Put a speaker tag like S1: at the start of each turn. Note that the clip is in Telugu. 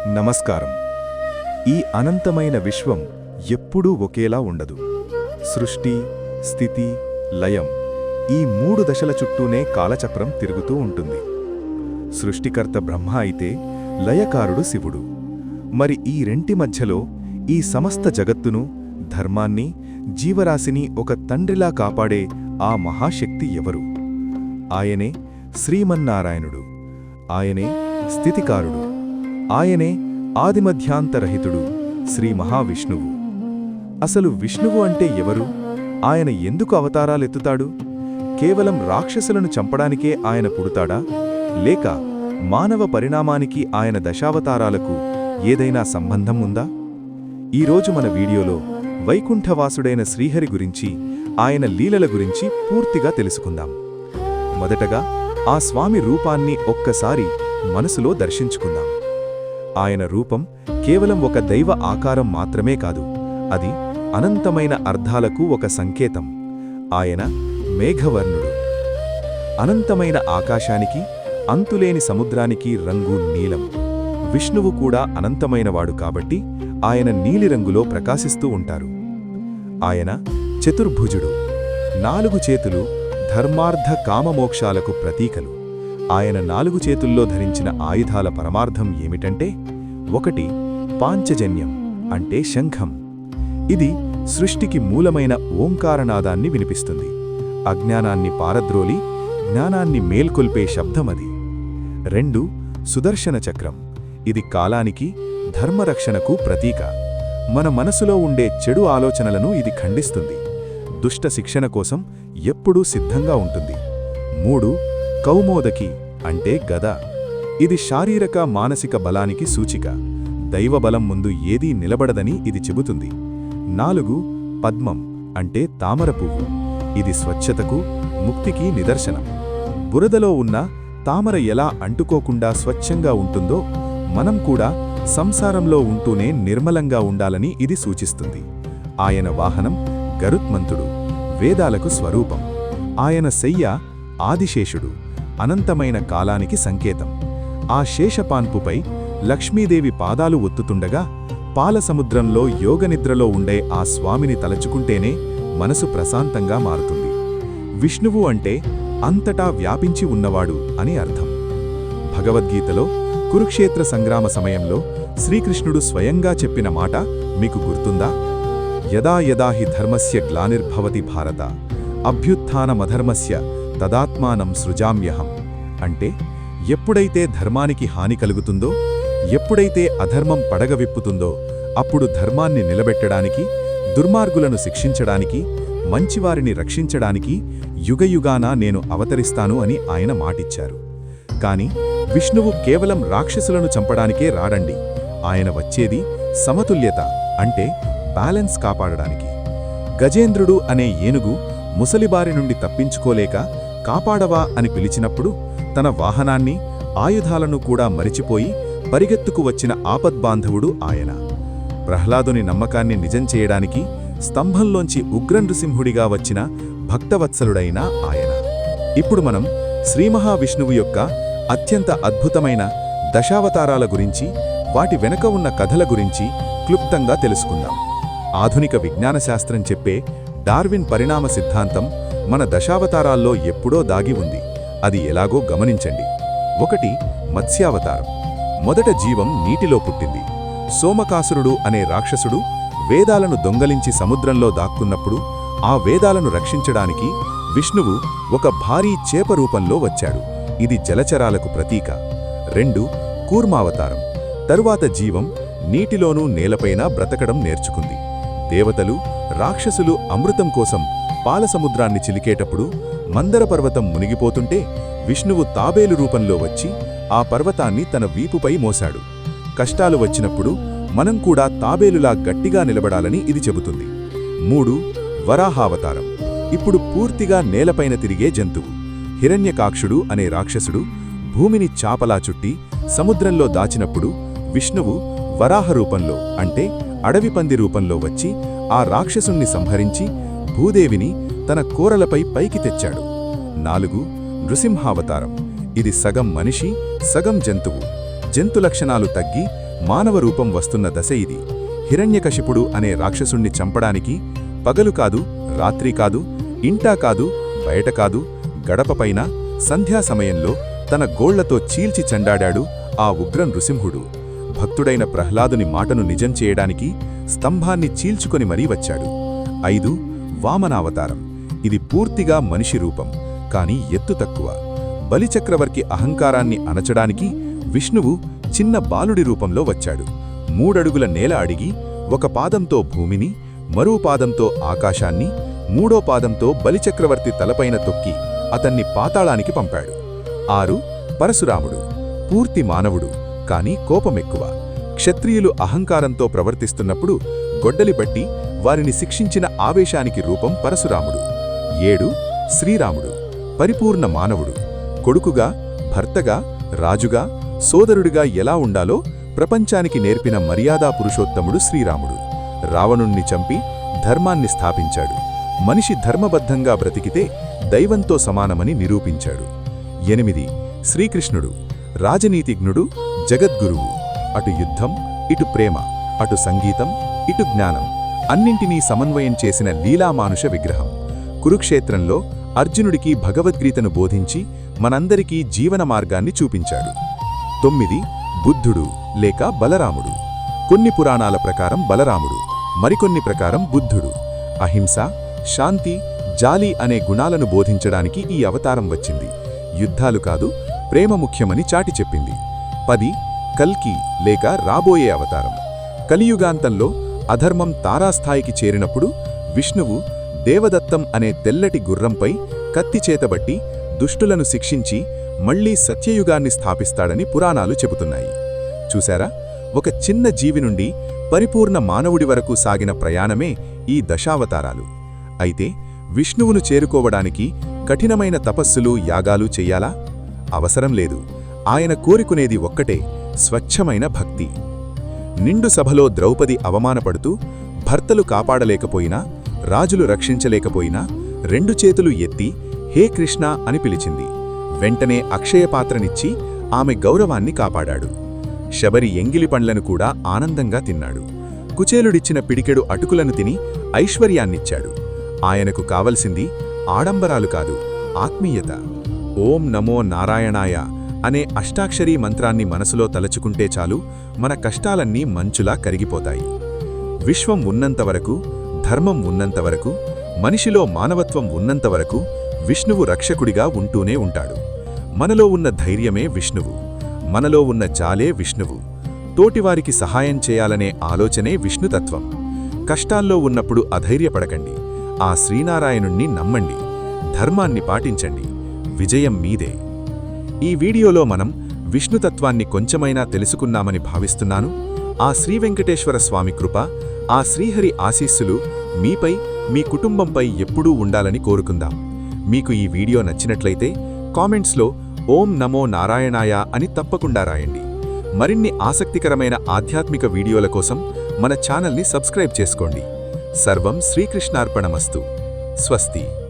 S1: నమస్కారం. ఈ అనంతమైన విశ్వం ఎప్పుడూ ఒకేలా ఉండదు. సృష్టి, స్థితి, లయం ఈ 3 దశల చుట్టూనే కాలచక్రం తిరుగుతూ ఉంటుంది. సృష్టికర్త బ్రహ్మ అయితే లయకారుడు శివుడు. మరి ఈ రెంటి మధ్యలో ఈ సమస్త జగత్తును, ధర్మాన్ని, జీవరాశిని ఒక తండ్రిలా కాపాడే ఆ మహాశక్తి ఎవరు? ఆయనే శ్రీమన్నారాయణుడు. ఆయనే స్థితికారుడు. ఆయనే ఆదిమధ్యాంతరహితుడు, శ్రీ మహావిష్ణువు. అసలు విష్ణువు అంటే ఎవరు? ఆయన ఎందుకు అవతారాలెత్తుతాడు? కేవలం రాక్షసులను చంపడానికే ఆయన పుడతాడా? లేక మానవ పరిణామానికి ఆయన దశావతారాలకు ఏదైనా సంబంధం ఉందా? ఈరోజు మన వీడియోలో వైకుంఠవాసుడైన శ్రీహరి గురించి, ఆయన లీలల గురించి పూర్తిగా తెలుసుకుందాం. మొదటగా ఆ స్వామి రూపాన్ని ఒక్కసారి మనసులో దర్శించుకుందాం. ఆయన రూపం కేవలం ఒక దైవ ఆకారం మాత్రమే కాదు, అది అనంతమైన అర్థాలకు ఒక సంకేతం. ఆయన మేఘవర్ణుడు. అనంతమైన ఆకాశానికి, అంతులేని సముద్రానికి రంగు నీలం. విష్ణువు కూడా అనంతమైనవాడు కాబట్టి ఆయన నీలిరంగులో ప్రకాశిస్తూ ఉంటారు. ఆయన చతుర్భుజుడు. 4 చేతులు ధర్మార్థ కామమోక్షాలకు ప్రతీకలు. ఆయన 4 చేతుల్లో ధరించిన ఆయుధాల పరమార్థం ఏమిటంటే, 1 పాంచజన్యం అంటే శంఖం. ఇది సృష్టికి మూలమైన ఓంకారనాదాన్ని వినిపిస్తుంది. అజ్ఞానాన్ని పారద్రోలి జ్ఞానాన్ని మేల్కొల్పే శబ్దమది. 2 సుదర్శన చక్రం. ఇది కాలానికి, ధర్మరక్షణకు ప్రతీక. మన మనసులో ఉండే చెడు ఆలోచనలను ఇది ఖండిస్తుంది. దుష్ట శిక్షణ కోసం ఎప్పుడూ సిద్ధంగా ఉంటుంది. 3 కౌమోదకి అంటే గద. ఇది శారీరక, మానసిక బలానికి సూచిక. దైవబలం ముందు ఏదీ నిలబడదని ఇది చెబుతుంది. 4 పద్మం అంటే తామర పువ్వు. ఇది స్వచ్ఛతకు, ముక్తికి నిదర్శనం. బురదలో ఉన్న తామర ఎలా అంటుకోకుండా స్వచ్ఛంగా ఉంటుందో, మనం కూడా సంసారంలో ఉంటూనే నిర్మలంగా ఉండాలని ఇది సూచిస్తుంది. ఆయన వాహనం గరుత్మంతుడు, వేదాలకు స్వరూపం. ఆయన శయ్య ఆదిశేషుడు, అనంతమైన కాలానికి సంకేతం. ఆ శేషపాన్పుపై లక్ష్మీదేవి పాదాలు ఒత్తుతుండగా, పాలసముద్రంలో యోగనిద్రలో ఉండే ఆ స్వామిని తలచుకుంటేనే మనసు ప్రశాంతంగా మారుతుంది. విష్ణువు అంటే అంతటా వ్యాపించి ఉన్నవాడు అని అర్థం. భగవద్గీతలో కురుక్షేత్ర సంగ్రామ సమయంలో శ్రీకృష్ణుడు స్వయంగా చెప్పిన మాట మీకు గుర్తుందా? యదా యదా హి ధర్మస్య గ్లానిర్భవతి భారత అభ్యుత్థానమధర్మస్య తదాత్మానం సృజామ్యహం. అంటే ఎప్పుడైతే ధర్మానికి హాని కలుగుతుందో, ఎప్పుడైతే అధర్మం పడగవిప్పుతుందో, అప్పుడు ధర్మాన్ని నిలబెట్టడానికి, దుర్మార్గులను శిక్షించడానికి, మంచివారిని రక్షించడానికి యుగయుగాన నేను అవతరిస్తాను అని ఆయన మాటిచ్చారు. కాని విష్ణువు కేవలం రాక్షసులను చంపడానికే రాడండి. ఆయన వచ్చేది సమతుల్యత అంటే బ్యాలెన్స్ కాపాడడానికి. గజేంద్రుడు అనే ఏనుగు ముసలిబారి నుండి తప్పించుకోలేక కాపాడవా అని పిలిచినప్పుడు తన వాహనాన్ని, ఆయుధాలను కూడా మరిచిపోయి పరిగెత్తుకు వచ్చిన ఆపద్బాంధవుడు ఆయన. ప్రహ్లాదుని నమ్మకాన్ని నిజం చేయడానికి స్తంభంలోంచి ఉగ్రనృసింహుడిగా వచ్చిన భక్తవత్సలుడైన ఆయన. ఇప్పుడు మనం శ్రీమహావిష్ణువు యొక్క అత్యంత అద్భుతమైన దశావతారాల గురించి, వాటి వెనక ఉన్న కథల గురించి క్లుప్తంగా తెలుసుకుందాం. ఆధునిక విజ్ఞానశాస్త్రం చెప్పే డార్విన్ పరిణామ సిద్ధాంతం మన దశావతారాల్లో ఎప్పుడో దాగి ఉంది. అది ఎలాగో గమనించండి. 1 మత్స్యావతారం. మొదట జీవం నీటిలో పుట్టింది. సోమకాసురుడు అనే రాక్షసుడు వేదాలను దొంగలించి సముద్రంలో దాక్కున్నప్పుడు ఆ వేదాలను రక్షించడానికి విష్ణువు ఒక భారీ చేప రూపంలో వచ్చాడు. ఇది జలచరాలకు ప్రతీక. 2 కూర్మావతారం. తరువాత జీవం నీటిలోనూ నేలపైన బ్రతకడం నేర్చుకుంది. దేవతలు, రాక్షసులు అమృతం కోసం పాలసముద్రాన్ని చిలికేటప్పుడు మందర పర్వతం మునిగిపోతుంటే విష్ణువు తాబేలు రూపంలో వచ్చి ఆ పర్వతాన్ని తన వీపుపై మోశాడు. కష్టాలు వచ్చినప్పుడు మనం కూడా తాబేలులా గట్టిగా నిలబడాలని ఇది చెబుతుంది. 3 వరాహావతారం. ఇప్పుడు పూర్తిగా నేలపైన తిరిగే జంతువు. హిరణ్యకాక్షుడు అనే రాక్షసుడు భూమిని చాపలా చుట్టి సముద్రంలో దాచినప్పుడు విష్ణువు వరాహ రూపంలో అంటే అడవి పంది రూపంలో వచ్చి ఆ రాక్షసుణ్ణి సంహరించి భూదేవిని తన కోరలపై పైకి తెచ్చాడు. 4 నృసింహావతారం. ఇది సగం మనిషి, సగం జంతువు. జంతు లక్షణాలు తగ్గి మానవ రూపం వస్తున్న దశ ఇది. హిరణ్యకశిపుడు అనే రాక్షసుణ్ణి చంపడానికి పగలు కాదు, రాత్రి కాదు, ఇంటా కాదు, బయట కాదు, గడపపైన సంధ్యా సమయంలో తన గోళ్లతో చీల్చి చెండాడాడు ఆ ఉగ్ర నృసింహుడు. భక్తుడైన ప్రహ్లాదుని మాటను నిజం చేయడానికి స్తంభాన్ని చీల్చుకొని మరీ వచ్చాడు. 5. వామనావతారం. ఇది పూర్తిగా మనిషి రూపం, కాని ఎత్తు తక్కువ. బలిచక్రవర్తి అహంకారాన్ని అణచడానికి విష్ణువు చిన్న బాలుడి రూపంలో వచ్చాడు. 3 అడుగుల నేల అడిగి, ఒక పాదంతో భూమిని, మరో పాదంతో ఆకాశాన్ని, 3వ పాదంతో బలిచక్రవర్తి తలపైన తొక్కి అతన్ని పాతాళానికి పంపాడు. 6. పరశురాముడు. పూర్తి మానవుడు, కాని కోపమెక్కువ. క్షత్రియులు అహంకారంతో ప్రవర్తిస్తున్నప్పుడు గొడ్డలి బట్టి వారిని శిక్షించిన ఆవేశానికి రూపం పరశురాముడు. 7. శ్రీరాముడు. పరిపూర్ణ మానవుడు. కొడుకుగా, భర్తగా, రాజుగా, సోదరుడిగా ఎలా ఉండాలో ప్రపంచానికి నేర్పిన మర్యాదా పురుషోత్తముడు శ్రీరాముడు. రావణుణ్ణి చంపి ధర్మాన్ని స్థాపించాడు. మనిషి ధర్మబద్ధంగా బ్రతికితే దైవంతో సమానమని నిరూపించాడు. 8. శ్రీకృష్ణుడు. రాజనీతిజ్ఞుడు, జగద్గురువు. అటు యుద్ధం, ఇటు ప్రేమ, అటు సంగీతం, ఇటు జ్ఞానం అన్నింటినీ సమన్వయం చేసిన లీలామానుష విగ్రహం. కురుక్షేత్రంలో అర్జునుడికి భగవద్గీతను బోధించి మనందరికీ జీవన మార్గాన్ని చూపించాడు. 9. బుద్ధుడు లేక బలరాముడు. కొన్ని పురాణాల ప్రకారం బలరాముడు, మరికొన్ని ప్రకారం బుద్ధుడు. అహింస, శాంతి, జాలి అనే గుణాలను బోధించడానికి ఈ అవతారం వచ్చింది. యుద్ధాలు కాదు, ప్రేమ ముఖ్యమని చాటి చెప్పింది. 10. కల్కి లేక రాబోయే అవతారం. కలియుగాంతంలో అధర్మం తారాస్థాయికి చేరినప్పుడు విష్ణువు దేవదత్తం అనే తెల్లటి గుర్రంపై కత్తి చేతబట్టి దుష్టులను శిక్షించి మళ్లీ సత్యయుగాన్ని స్థాపిస్తాడని పురాణాలు చెబుతున్నాయి. చూశారా, ఒక చిన్న జీవి నుండి పరిపూర్ణ మానవుడి వరకు సాగిన ప్రయాణమే ఈ దశావతారాలు. అయితే విష్ణువును చేరుకోవడానికి కఠినమైన తపస్సులు, యాగాలు చెయ్యాలా? అవసరం లేదు. ఆయన కోరుకునేది ఒక్కటే, స్వచ్ఛమైన భక్తి. నిండు సభలో ద్రౌపది అవమానపడుతూ భర్తలు కాపాడలేకపోయినా, రాజులు రక్షించలేకపోయినా 2 చేతులు ఎత్తి హే కృష్ణ అని పిలిచింది. వెంటనే అక్షయపాత్రనిచ్చి ఆమె గౌరవాన్ని కాపాడాడు. శబరి ఎంగిలి పండ్లను కూడా ఆనందంగా తిన్నాడు. కుచేలుడిచ్చిన పిడికెడు అటుకులను తిని ఐశ్వర్యాన్నిచ్చాడు. ఆయనకు కావలసింది ఆడంబరాలు కాదు, ఆత్మీయత. ఓం నమో నారాయణాయ అనే అష్టాక్షరీ మంత్రాన్ని మనసులో తలచుకుంటే చాలు, మన కష్టాలన్నీ మంచులా కరిగిపోతాయి. విశ్వం ఉన్నంతవరకు, ధర్మం ఉన్నంతవరకు, మనిషిలో మానవత్వం ఉన్నంతవరకు విష్ణువు రక్షకుడిగా ఉంటూనే ఉంటాడు. మనలో ఉన్న ధైర్యమే విష్ణువు, మనలో ఉన్న జాలే విష్ణువు, తోటివారికి సహాయం చేయాలనే ఆలోచనే విష్ణుతత్వం. కష్టాల్లో ఉన్నప్పుడు అధైర్యపడకండి, ఆ శ్రీనారాయణుణ్ణి నమ్మండి, ధర్మాన్ని పాటించండి, విజయం మీదే. ఈ వీడియోలో మనం విష్ణుతత్వాన్ని కొంచెమైనా తెలుసుకున్నామని భావిస్తున్నాను. ఆ శ్రీవెంకటేశ్వర స్వామి కృప, ఆ శ్రీహరి ఆశీస్సులు మీపై, మీ కుటుంబంపై ఎప్పుడూ ఉండాలని కోరుకుందాం. మీకు ఈ వీడియో నచ్చినట్లయితే కామెంట్స్లో ఓం నమో నారాయణాయ అని తప్పకుండా రాయండి. మరిన్ని ఆసక్తికరమైన ఆధ్యాత్మిక వీడియోల కోసం మన ఛానల్ని సబ్స్క్రైబ్ చేసుకోండి. సర్వం శ్రీకృష్ణార్పణమస్తు. స్వస్తి.